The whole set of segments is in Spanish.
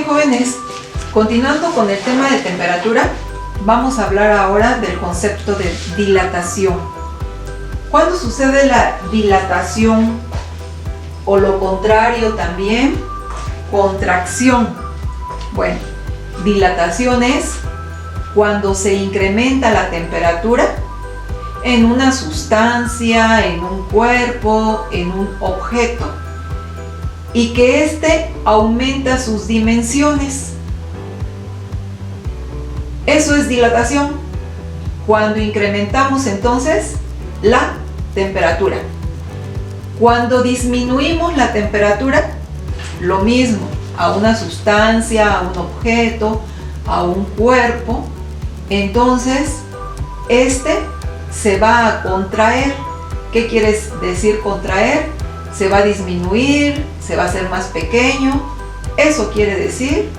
Bien, jóvenes, continuando con el tema de temperatura, vamos a hablar ahora del concepto de dilatación. ¿Cuándo sucede la dilatación? O lo contrario también, contracción. Bueno, dilatación es cuando se incrementa la temperatura en una sustancia, en un cuerpo, en un objeto, y que éste aumenta sus dimensiones. Eso es dilatación, cuando incrementamos entonces la temperatura. Cuando disminuimos la temperatura, lo mismo, a una sustancia, a un objeto, a un cuerpo, entonces este se va a contraer. ¿Qué quiere decir contraer? Se va a disminuir, se va a hacer más pequeño. Eso quiere decir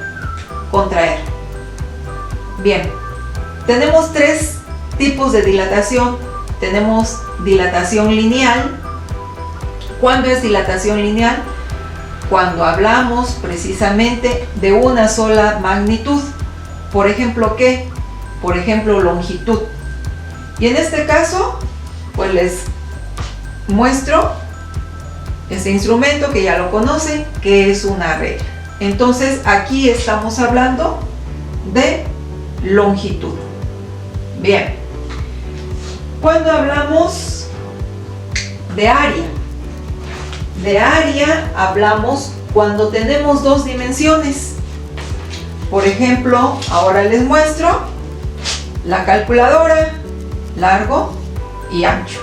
contraer. Bien, tenemos tres tipos de dilatación. Tenemos dilatación lineal. ¿Cuándo es dilatación lineal? Cuando hablamos precisamente de una sola magnitud. Por ejemplo, ¿qué? Por ejemplo, longitud. Y en este caso, pues les muestro este instrumento que ya lo conocen, que es una regla. Entonces, aquí estamos hablando de longitud. Bien. Cuando hablamos de área hablamos cuando tenemos dos dimensiones. Por ejemplo, ahora les muestro la calculadora, largo y ancho.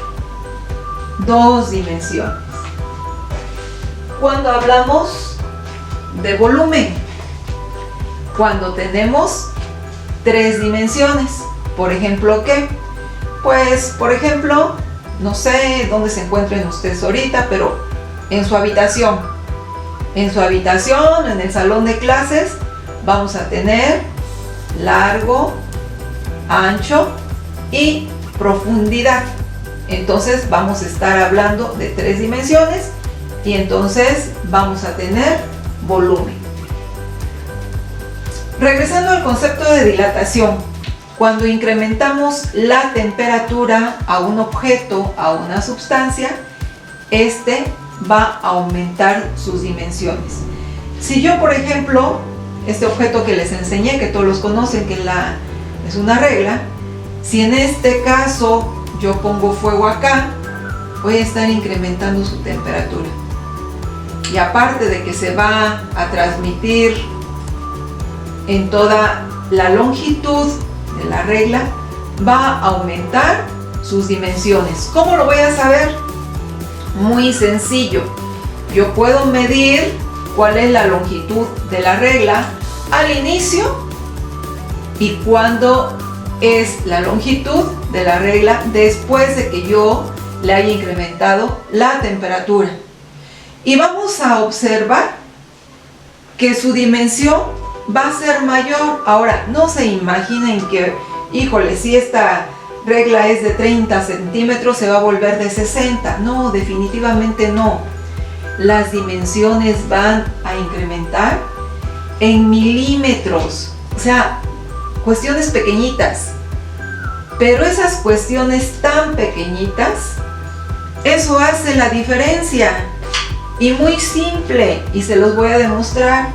Dos dimensiones. Cuando hablamos de volumen, cuando tenemos tres dimensiones. Por ejemplo, ¿qué? Pues, por ejemplo, no sé dónde se encuentren ustedes ahorita, pero en su habitación. En su habitación, en el salón de clases, vamos a tener largo, ancho y profundidad. Entonces vamos a estar hablando de tres dimensiones y entonces vamos a tener volumen. Regresando al concepto de dilatación, cuando incrementamos la temperatura a un objeto, a una sustancia, este va a aumentar sus dimensiones. Si yo, por ejemplo, este objeto que les enseñé, que todos los conocen, que es una regla, si en este caso yo pongo fuego acá, voy a estar incrementando su temperatura. Y aparte de que se va a transmitir en toda la longitud de la regla, va a aumentar sus dimensiones. ¿Cómo lo voy a saber? Muy sencillo. Yo puedo medir cuál es la longitud de la regla al inicio y cuándo es la longitud de la regla después de que yo le haya incrementado la temperatura. Y vamos a observar que su dimensión va a ser mayor. Ahora, no se imaginen que, híjole, si esta regla es de 30 centímetros, se va a volver de 60. No, definitivamente no. Las dimensiones van a incrementar en milímetros. O sea, cuestiones pequeñitas. Pero esas cuestiones tan pequeñitas, eso hace la diferencia. Y muy simple, y se los voy a demostrar.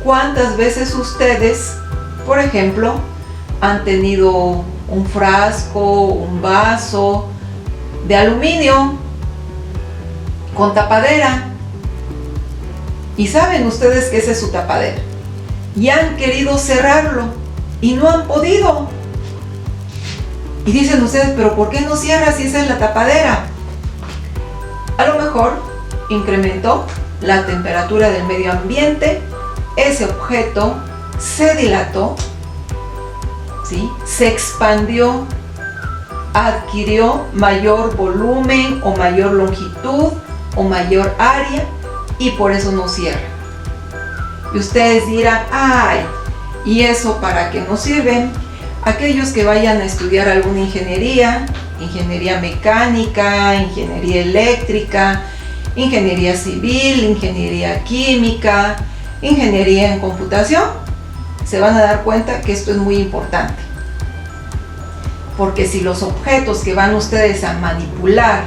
¿Cuántas veces ustedes, por ejemplo, han tenido un frasco, un vaso de aluminio con tapadera? Y saben ustedes que esa es su tapadera. Y han querido cerrarlo y no han podido. Y dicen ustedes, ¿pero por qué no cierra si esa es la tapadera? A lo mejor incrementó la temperatura del medio ambiente, ese objeto se dilató, ¿sí? Se expandió, adquirió mayor volumen o mayor longitud o mayor área y por eso no cierra. Y ustedes dirán, ay, ¿y eso para qué nos sirve? Aquellos que vayan a estudiar alguna ingeniería, ingeniería mecánica, ingeniería eléctrica, ingeniería civil, ingeniería química, ingeniería en computación, se van a dar cuenta que esto es muy importante. Porque si los objetos que van ustedes a manipular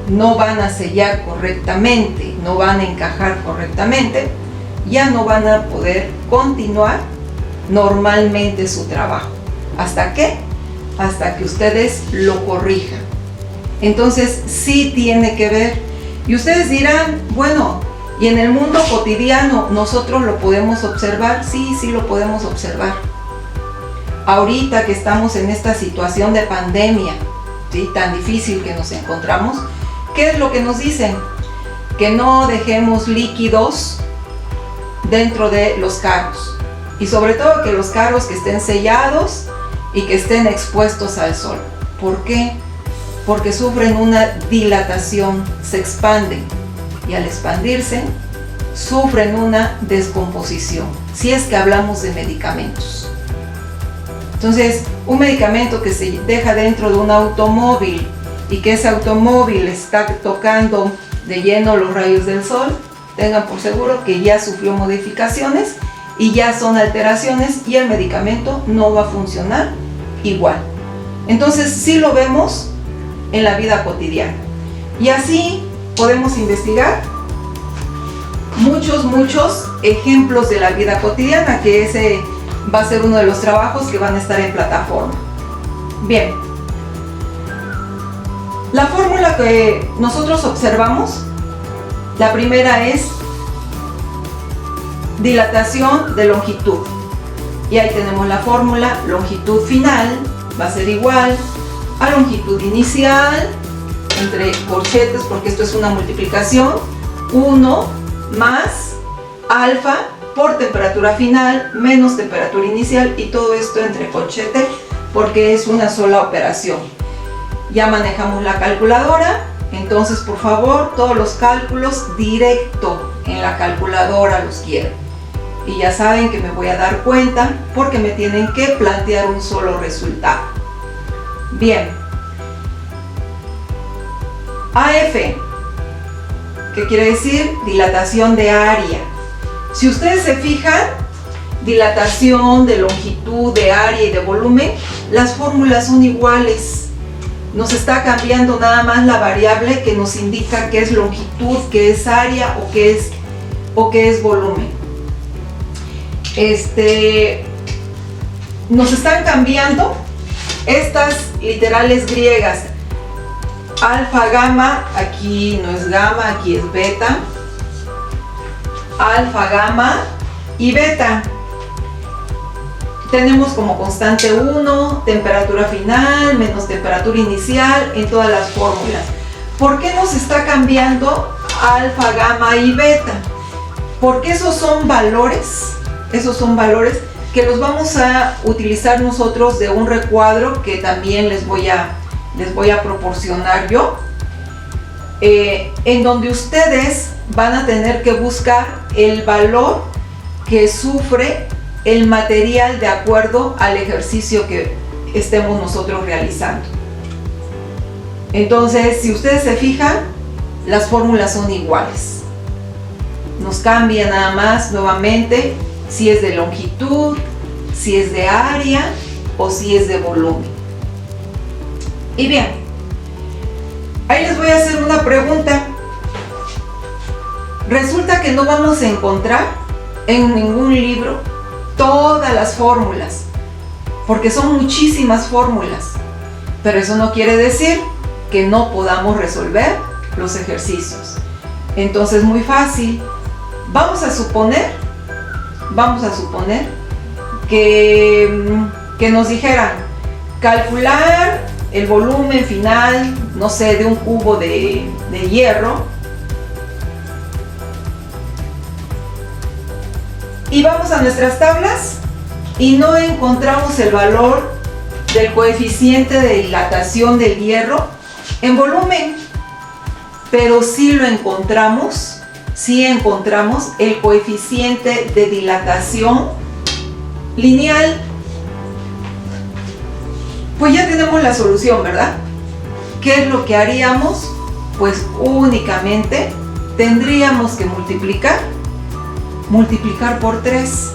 no van a sellar correctamente, no van a encajar correctamente, ya no van a poder continuar normalmente su trabajo. ¿Hasta qué? Hasta que ustedes lo corrijan. Entonces sí tiene que ver. Y ustedes dirán, bueno, ¿y en el mundo cotidiano nosotros lo podemos observar? Sí, sí lo podemos observar. Ahorita que estamos en esta situación de pandemia, ¿sí?, tan difícil que nos encontramos, ¿qué es lo que nos dicen? Que no dejemos líquidos dentro de los carros. Y sobre todo que los carros que estén sellados y que estén expuestos al sol. ¿Por qué? Porque sufren una dilatación, se expanden. Y al expandirse, sufren una descomposición. Si es que hablamos de medicamentos. Entonces, un medicamento que se deja dentro de un automóvil y que ese automóvil está tocando de lleno los rayos del sol, tengan por seguro que ya sufrió modificaciones y ya son alteraciones y el medicamento no va a funcionar igual. Entonces, sí lo vemos en la vida cotidiana. Y así podemos investigar muchos ejemplos de la vida cotidiana, que ese va a ser uno de los trabajos que van a estar en plataforma. Bien, la fórmula que nosotros observamos, la primera es dilatación de longitud. Y ahí tenemos la fórmula: longitud final va a ser igual a longitud inicial entre corchetes, porque esto es una multiplicación, 1 más alfa por temperatura final menos temperatura inicial, y todo esto entre corchete porque es una sola operación. Ya manejamos la calculadora, entonces por favor todos los cálculos directo en la calculadora los quiero. Y ya saben que me voy a dar cuenta porque me tienen que plantear un solo resultado. Bien. AF, ¿qué quiere decir? Dilatación de área. Si ustedes se fijan, dilatación de longitud, de área y de volumen, las fórmulas son iguales. Nos está cambiando nada más la variable que nos indica qué es longitud, qué es área o qué es volumen. Nos están cambiando estas literales griegas. Alfa, gamma, aquí no es gamma, aquí es beta. Alfa, gamma y beta. Tenemos como constante 1, temperatura final menos temperatura inicial en todas las fórmulas. ¿Por qué nos está cambiando alfa, gamma y beta? Porque esos son valores que los vamos a utilizar nosotros de un recuadro que también les voy a proporcionar yo, en donde ustedes van a tener que buscar el valor que sufre el material de acuerdo al ejercicio que estemos nosotros realizando. Entonces, si ustedes se fijan, las fórmulas son iguales. Nos cambia nada más nuevamente si es de longitud, si es de área o si es de volumen. Y bien, ahí les voy a hacer una pregunta. Resulta que no vamos a encontrar en ningún libro todas las fórmulas, porque son muchísimas fórmulas, pero eso no quiere decir que no podamos resolver los ejercicios. Entonces, muy fácil. Vamos a suponer que nos dijeran calcular el volumen final, no sé, de un cubo de hierro, y vamos a nuestras tablas y no encontramos el valor del coeficiente de dilatación del hierro en volumen, pero sí lo encontramos, sí encontramos el coeficiente de dilatación lineal. Pues ya tenemos la solución, ¿verdad? ¿Qué es lo que haríamos? Pues únicamente tendríamos que multiplicar multiplicar por 3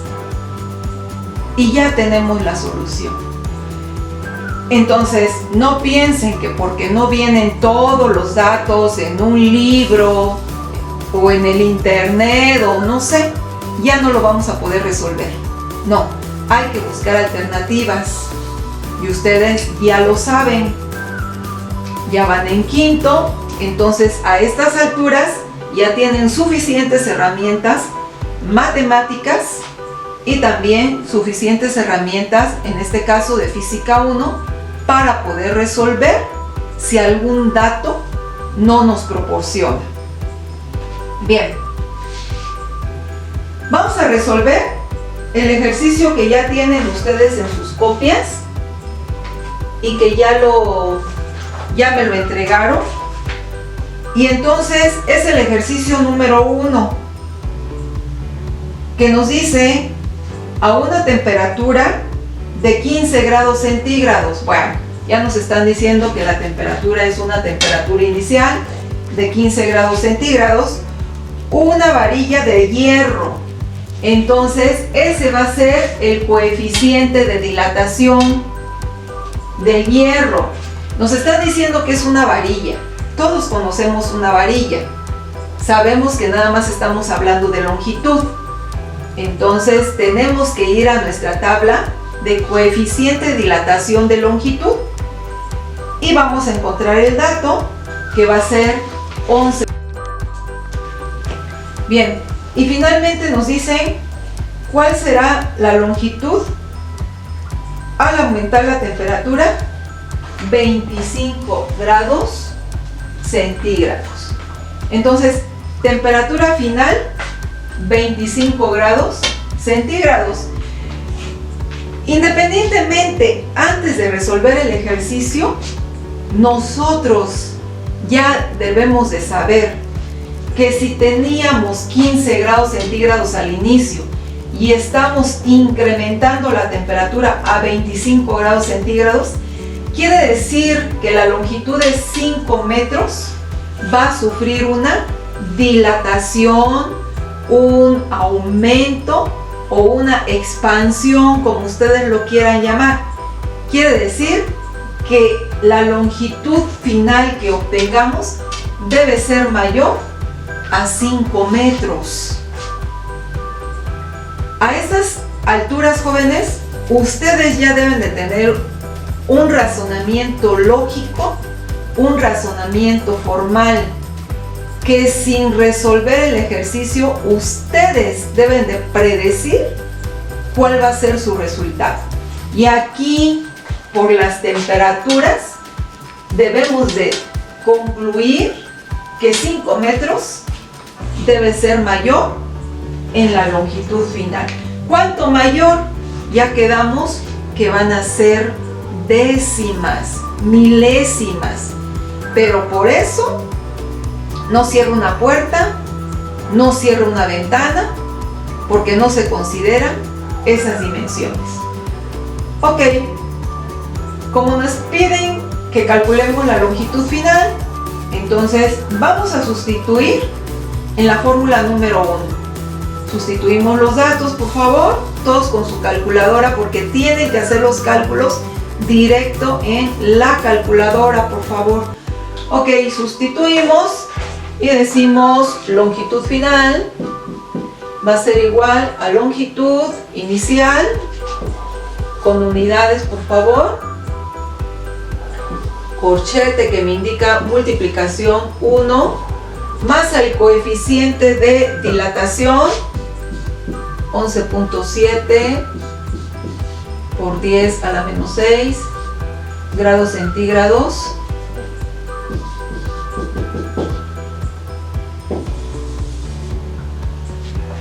y ya tenemos la solución. Entonces, no piensen que porque no vienen todos los datos en un libro o en el internet o no sé, ya no lo vamos a poder resolver. No, hay que buscar alternativas y ustedes ya lo saben. Ya van en quinto, entonces a estas alturas ya tienen suficientes herramientas matemáticas y también suficientes herramientas, en este caso de física 1, para poder resolver si algún dato no nos proporciona. Bien, vamos a resolver el ejercicio que ya tienen ustedes en sus copias y que ya me lo entregaron. Y entonces es el ejercicio número 1, que nos dice a una temperatura de 15 grados centígrados. Bueno, ya nos están diciendo que la temperatura es una temperatura inicial de 15 grados centígrados, una varilla de hierro. Entonces ese va a ser el coeficiente de dilatación del hierro. Nos están diciendo que es una varilla. Todos conocemos una varilla. Sabemos que nada más estamos hablando de longitud. Entonces tenemos que ir a nuestra tabla de coeficiente de dilatación de longitud y vamos a encontrar el dato que va a ser 11. Bien, y finalmente nos dicen cuál será la longitud al aumentar la temperatura 25 grados centígrados. Entonces, temperatura final 25 grados centígrados. Independientemente, antes de resolver el ejercicio, nosotros ya debemos de saber que si teníamos 15 grados centígrados al inicio y estamos incrementando la temperatura a 25 grados centígrados, quiere decir que la longitud de 5 metros va a sufrir una dilatación, un aumento o una expansión, como ustedes lo quieran llamar. Quiere decir que la longitud final que obtengamos debe ser mayor a 5 metros. A estas alturas, jóvenes, ustedes ya deben de tener un razonamiento lógico, un razonamiento formal, que sin resolver el ejercicio ustedes deben de predecir cuál va a ser su resultado. Y aquí, por las temperaturas, debemos de concluir que 5 metros debe ser mayor en la longitud final. ¿Cuánto mayor? Ya quedamos que van a ser décimas, milésimas. Pero por eso no cierro una puerta, no cierro una ventana, porque no se consideran esas dimensiones. Ok, como nos piden que calculemos la longitud final, entonces vamos a sustituir en la fórmula número 1. Sustituimos los datos, por favor, todos con su calculadora, porque tienen que hacer los cálculos directo en la calculadora, por favor. Ok, sustituimos y decimos longitud final va a ser igual a longitud inicial, con unidades, por favor. Corchete que me indica multiplicación 1 más el coeficiente de dilatación 11.7 por 10 a la menos 6 grados centígrados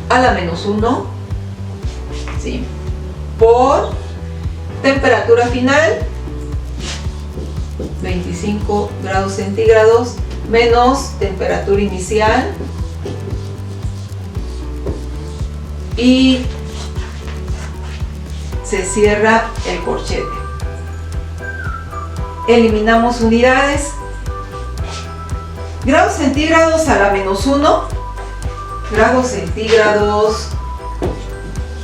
a la menos 1, ¿sí? Por temperatura final 25 grados centígrados menos temperatura inicial y se cierra el corchete. Eliminamos unidades. Grados centígrados a la menos 1 grados centígrados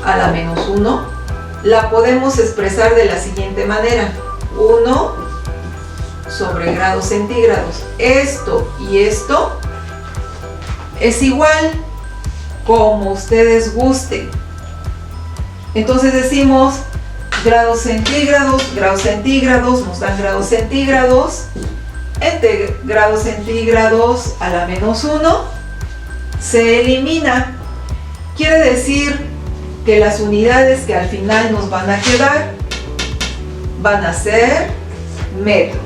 a la menos 1, la podemos expresar de la siguiente manera: 1 sobre grados centígrados. Esto y esto es igual, como ustedes gusten. Entonces decimos grados centígrados nos dan grados centígrados, entre grados centígrados a la menos 1 se elimina. Quiere decir que las unidades que al final nos van a quedar van a ser metros.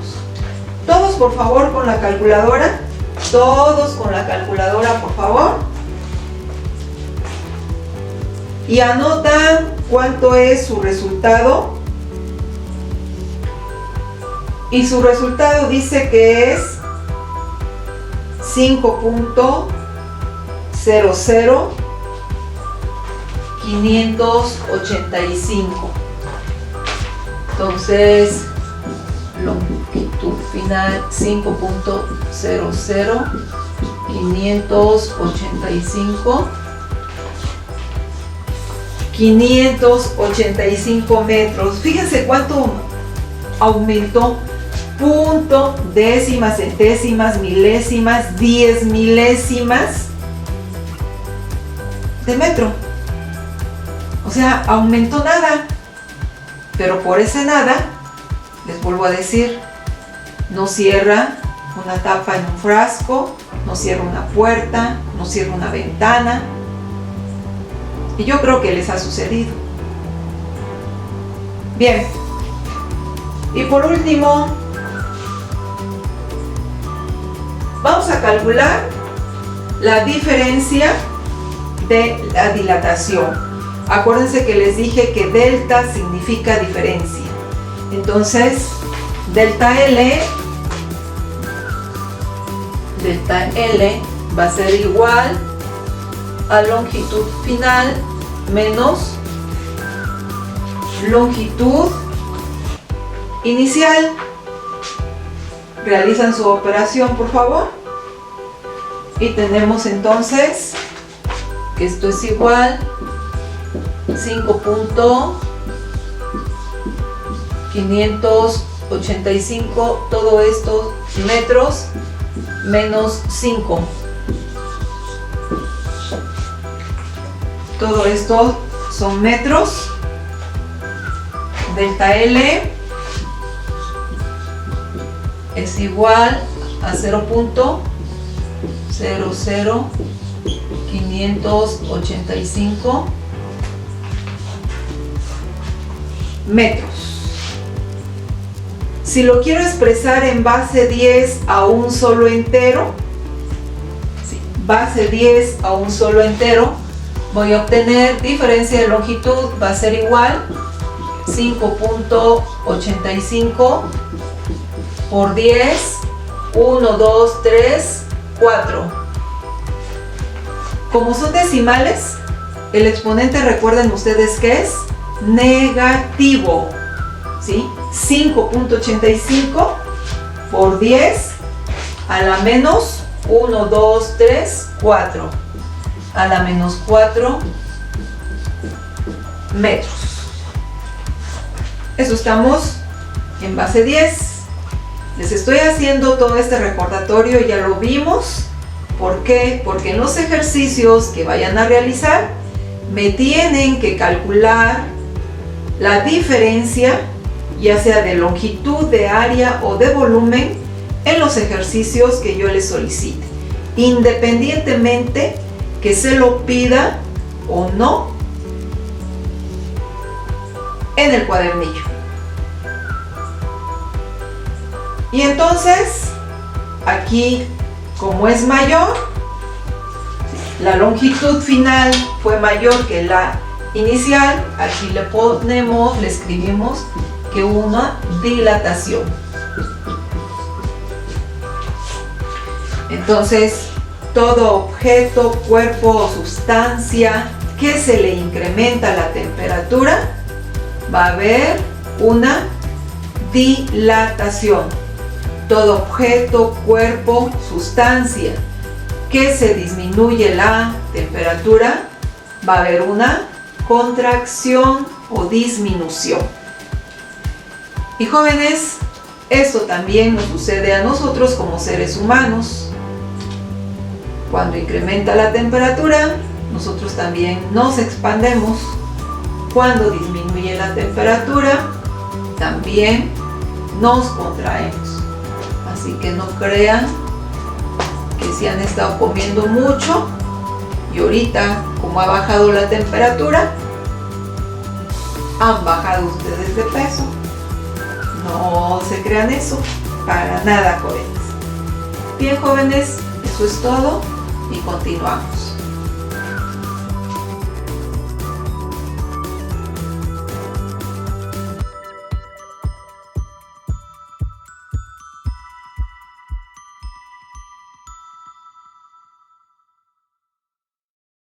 Todos por favor con la calculadora, todos con la calculadora por favor, y anotan cuánto es su resultado. Y su resultado dice que es 5.00585. Entonces, longitud final 5.00585 metros. Fíjense cuánto aumentó: punto, décimas, centésimas, milésimas, 10 milésimas de metro. O sea, aumentó nada. Pero por ese nada, les vuelvo a decir, no cierra una tapa en un frasco, no cierra una puerta, no cierra una ventana. Y yo creo que les ha sucedido. Bien. Y por último, vamos a calcular la diferencia de la dilatación. Acuérdense que les dije que delta significa diferencia. Entonces, delta L va a ser igual a longitud final menos longitud inicial. Realizan su operación, por favor. Y tenemos entonces que esto es igual 5.585, todo esto metros, menos 5. Todo esto son metros. Delta L es igual a 0.00585 metros. Si lo quiero expresar en base 10 a un solo entero, base 10 a un solo entero, voy a obtener diferencia de longitud, va a ser igual 5.85 por 10, 1, 2, 3, 4. Como son decimales, el exponente, recuerden ustedes que es negativo, ¿sí? 5.85 por 10 a la menos 1, 2, 3, 4, a la menos 4 metros. Eso estamos en base 10. Les estoy haciendo todo este recordatorio, ya lo vimos. ¿Por qué? Porque en los ejercicios que vayan a realizar me tienen que calcular la diferencia, ya sea de longitud, de área o de volumen, en los ejercicios que yo les solicite, independientemente que se lo pida o no en el cuadernillo. Y entonces, aquí, como es mayor, la longitud final fue mayor que la inicial, aquí le ponemos, le escribimos que una dilatación. Entonces, todo objeto, cuerpo o sustancia que se le incrementa la temperatura, va a haber una dilatación. Todo objeto, cuerpo, sustancia que se disminuye la temperatura, va a haber una contracción o disminución. Y jóvenes, esto también nos sucede a nosotros como seres humanos. Cuando incrementa la temperatura, nosotros también nos expandemos. Cuando disminuye la temperatura, también nos contraemos. Así que no crean que si han estado comiendo mucho y ahorita, como ha bajado la temperatura, han bajado ustedes de peso. No se crean eso, para nada, jóvenes. Bien, jóvenes, eso es todo y continuamos.